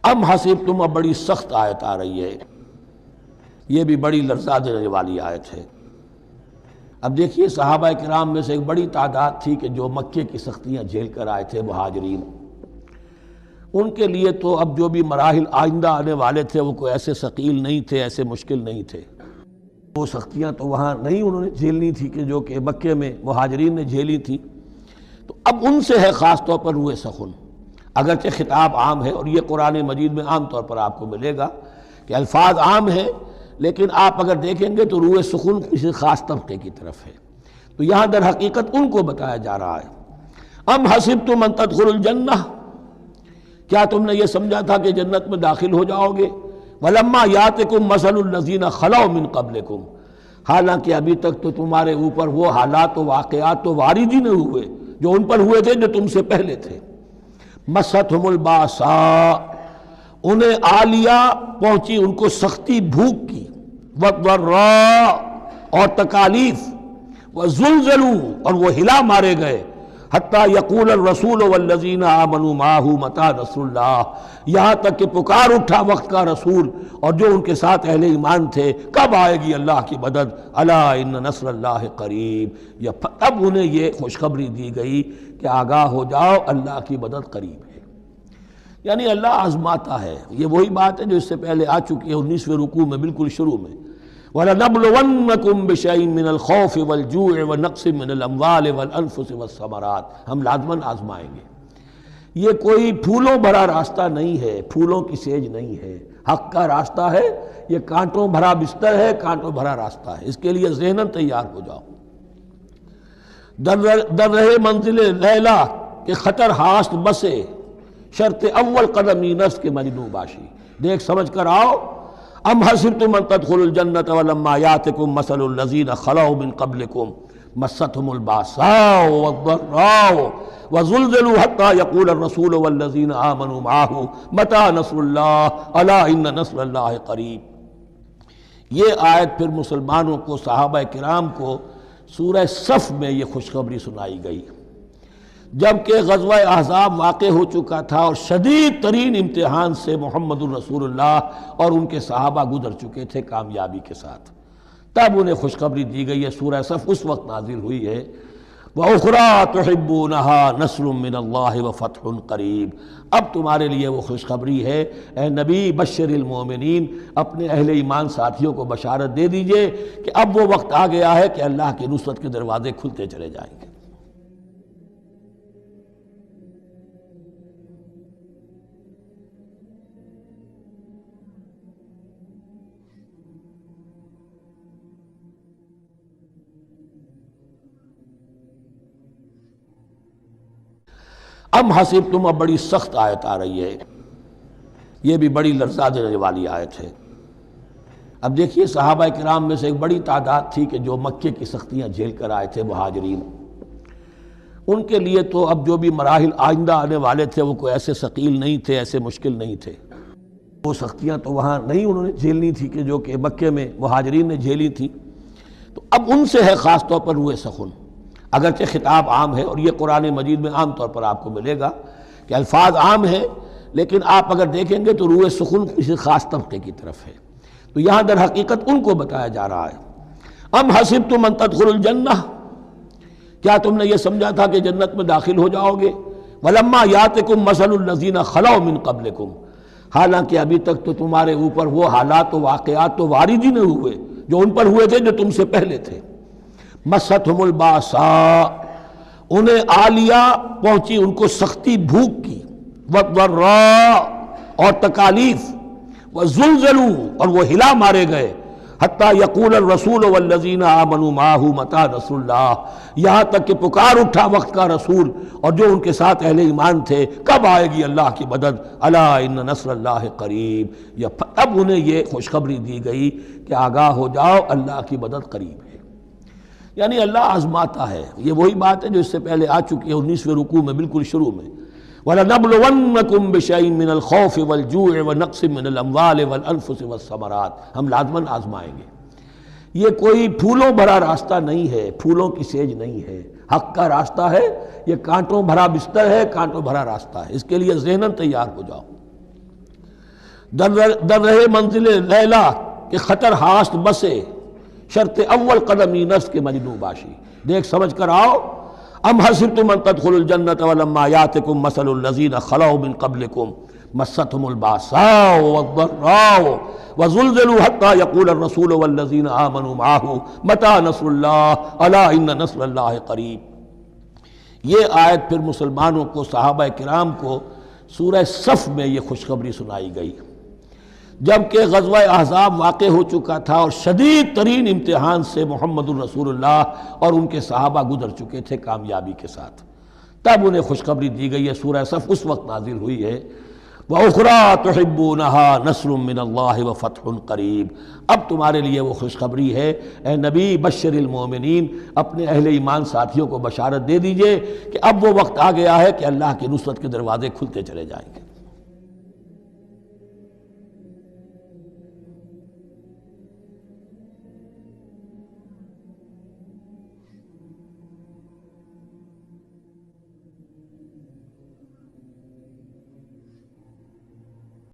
ام حسبتم، اب بڑی سخت آیت آ رہی ہے، یہ بھی بڑی لرزا دینے والی آیت ہے۔ اب دیکھیے صحابہ کرام میں سے ایک بڑی تعداد تھی کہ جو مکے کی سختیاں جھیل کر آئے تھے، مہاجرین، ان کے لیے تو اب جو بھی مراحل آئندہ آنے والے تھے وہ کوئی ایسے ثقیل نہیں تھے، ایسے مشکل نہیں تھے۔ وہ سختیاں تو وہاں نہیں انہوں نے جھیلنی تھی کہ جو کہ مکے میں مہاجرین نے جھیلی تھی، تو اب ان سے ہے خاص طور پر روئے سخن۔ اگرچہ خطاب عام ہے، اور یہ قرآن مجید میں عام طور پر آپ کو ملے گا کہ الفاظ عام ہیں، لیکن آپ اگر دیکھیں گے تو روئے سخن کسی خاص طبقے کی طرف ہے۔ تو یہاں در حقیقت ان کو بتایا جا رہا ہے۔ ام حسبتم ان تدخلوا الجنہ، کیا تم نے یہ سمجھا تھا کہ جنت میں داخل ہو جاؤ گے؟ ولما یاتکم مثل الذین خلوا من قبلکم، حالانکہ ابھی تک تو تمہارے اوپر وہ حالات و واقعات تو وارد ہی نہیں ہوئے جو ان پر ہوئے تھے جو تم سے پہلے تھے۔ مستہم الباساء، انہیں آ لیا، پہنچی ان کو سختی بھوک کی، والضراء، اور تکالیف، وزلزلوا، اور وہ ہلا مارے گئے، حتیٰ یقول الرسول والذین آمنوا معہ متی نصر اللہ، یہاں تک کہ پکار اٹھا وقت کا رسول اور جو ان کے ساتھ اہل ایمان تھے، کب آئے گی اللہ کی مدد؟ الا ان نصر اللہ قریب، تب انہیں یہ خوشخبری دی گئی کہ آگاہ ہو جاؤ، اللہ کی مدد قریب ہے۔ یعنی اللہ آزماتا ہے، یہ وہی بات ہے جو اس سے پہلے آ چکی ہے 19ویں رکوع میں بالکل شروع میں، وَلَنَبْلُوَنَّكُمْ بِشَيْءٍ مِّنَ الْخَوْفِ وَالْجُوعِ وَنَقْصٍ مِّنَ الْأَمْوَالِ وَالْأَنفُسِ وَالثَّمَرَاتِ، ہم لازماً آزمائیں گے۔ یہ کوئی پھولوں بھرا راستہ نہیں ہے، پھولوں کی سیج نہیں ہے، حق کا راستہ ہے، یہ کانٹوں بھرا بستر ہے، کانٹوں بھرا راستہ ہے، اس کے لیے ذہناً تیار ہو جاؤ۔ در رہے منزل لیلا کہ خطر ہاست بسے، شرط اول قدمی نفس کے مجنوں باشی، دیکھ سمجھ کر آؤ۔ ام حسبتم ان تدخلوا الجنة ولما یاتکم مثل الذین خلوا من قبلکم مستهم الباساء والضراء وزلزلوا حتى يقول الرسول والذین آمنوا معه متی نصر اللہ الا ان نصر اللہ قریب۔ یہ آیت پھر مسلمانوں کو، صحابہ کرام کو سورہ صف میں یہ خوشخبری سنائی گئی، جبکہ غزوہ احزاب واقع ہو چکا تھا اور شدید ترین امتحان سے محمد الرسول اللہ اور ان کے صحابہ گزر چکے تھے کامیابی کے ساتھ، تب انہیں خوشخبری دی گئی ہے۔ سورہ صف اس وقت نازل ہوئی ہے، وَأُخْرَىٰ تُحِبُّونَهَا نَصْرٌ مِّنَ اللَّهِ وَفَتْحٌ قَرِیب، اب تمہارے لیے وہ خوشخبری ہے، اے نبی بشر المومنین، اپنے اہل ایمان ساتھیوں کو بشارت دے دیجئے کہ اب وہ وقت آ گیا ہے کہ اللہ کی نصرت کے دروازے کھلتے چلے جائیں گے۔ ام حسبتم، اب بڑی سخت آیت آ رہی ہے، یہ بھی بڑی لرزا دینے والی آیت ہے۔ اب دیکھیے صحابہ کرام میں سے ایک بڑی تعداد تھی کہ جو مکے کی سختیاں جھیل کر آئے تھے، مہاجرین، ان کے لیے تو اب جو بھی مراحل آئندہ آنے والے تھے وہ کوئی ایسے ثقیل نہیں تھے، ایسے مشکل نہیں تھے۔ وہ سختیاں تو وہاں نہیں انہوں نے جھیلنی تھی کہ جو کہ مکے میں مہاجرین نے جھیلی تھی، تو اب ان سے ہے خاص طور پر روئے سخن۔ اگرچہ خطاب عام ہے، اور یہ قرآن مجید میں عام طور پر آپ کو ملے گا کہ الفاظ عام ہیں، لیکن آپ اگر دیکھیں گے تو روئے سخن کسی خاص طبقے کی طرف ہے۔ تو یہاں در حقیقت ان کو بتایا جا رہا ہے۔ ام حسبتم ان تدخلوا الجنہ، کیا تم نے یہ سمجھا تھا کہ جنت میں داخل ہو جاؤ گے؟ ولما یاتکم مثل الذین خلوا من قبلکم، حالانکہ ابھی تک تو تمہارے اوپر وہ حالات و واقعات تو وارد ہی نہیں ہوئے جو ان پر ہوئے تھے جو تم سے پہلے تھے۔ مستہم الباساء، انہیں آ لیا، پہنچی ان کو سختی بھوک کی، والضراء، اور تکالیف، وزلزلوا، اور وہ ہلا مارے گئے، حتیٰ یقول الرسول والذین آمنوا معہ متی نصر اللہ، یہاں تک کہ پکار اٹھا وقت کا رسول اور جو ان کے ساتھ اہل ایمان تھے، کب آئے گی اللہ کی مدد؟ الا ان نصر اللہ قریب، تب انہیں یہ خوشخبری دی گئی کہ آگاہ ہو جاؤ، اللہ کی مدد قریب ہے۔ یعنی اللہ آزماتا ہے، یہ وہی بات ہے جو اس سے پہلے آ چکی ہے 19ویں رکوع میں بالکل شروع میں، وَلَنَبْلُوَنَّكُمْ بِشَيْءٍ مِّنَ الْخَوْفِ وَالْجُوعِ وَنَقْصٍ مِّنَ الْأَمْوَالِ وَالْأَنفُسِ وَالثَّمَرَاتِ، ہم لازماً آزمائیں گے۔ یہ کوئی پھولوں بھرا راستہ نہیں ہے، پھولوں کی سیج نہیں ہے، حق کا راستہ ہے، یہ کانٹوں بھرا بستر ہے، کانٹوں بھرا راستہ ہے، اس کے لیے ذہناً تیار ہو جاؤ۔ در رہے منزل لیلا کہ خطر ہاست بسے، شرط اول قدمی نفس کے مجنوں باشی۔ دیکھ سمجھ کر آؤ۔ ام حسبتم ان تدخلوا الجنۃ ولما یاتکم مثل الذین خلوا من قبلکم مستهم الباساء والضراء وزلزلوا حتى يقول الرسول والذین آمنوا معه متى نصر اللہ الا ان نصر اللہ قریب۔ یہ آیت پھر مسلمانوں کو، صحابہ کرام کو سورہ صف میں یہ خوشخبری سنائی گئی جبکہ غزوہ احزاب واقع ہو چکا تھا اور شدید ترین امتحان سے محمد الرسول اللہ اور ان کے صحابہ گزر چکے تھے کامیابی کے ساتھ۔ تب انہیں خوشخبری دی گئی ہے۔ سورہ صف اس وقت نازل ہوئی ہے، وَأُخْرَىٰ تُحِبُّونَهَا نَصْرٌ مِّنَ اللَّهِ وَفَتْحٌ قَرِیب۔ اب تمہارے لیے وہ خوشخبری ہے، اے نبی بشر المومنین، اپنے اہل ایمان ساتھیوں کو بشارت دے دیجئے کہ اب وہ وقت آ گیا ہے کہ اللہ کی نصرت کے دروازے کھلتے چلے جائیں گے۔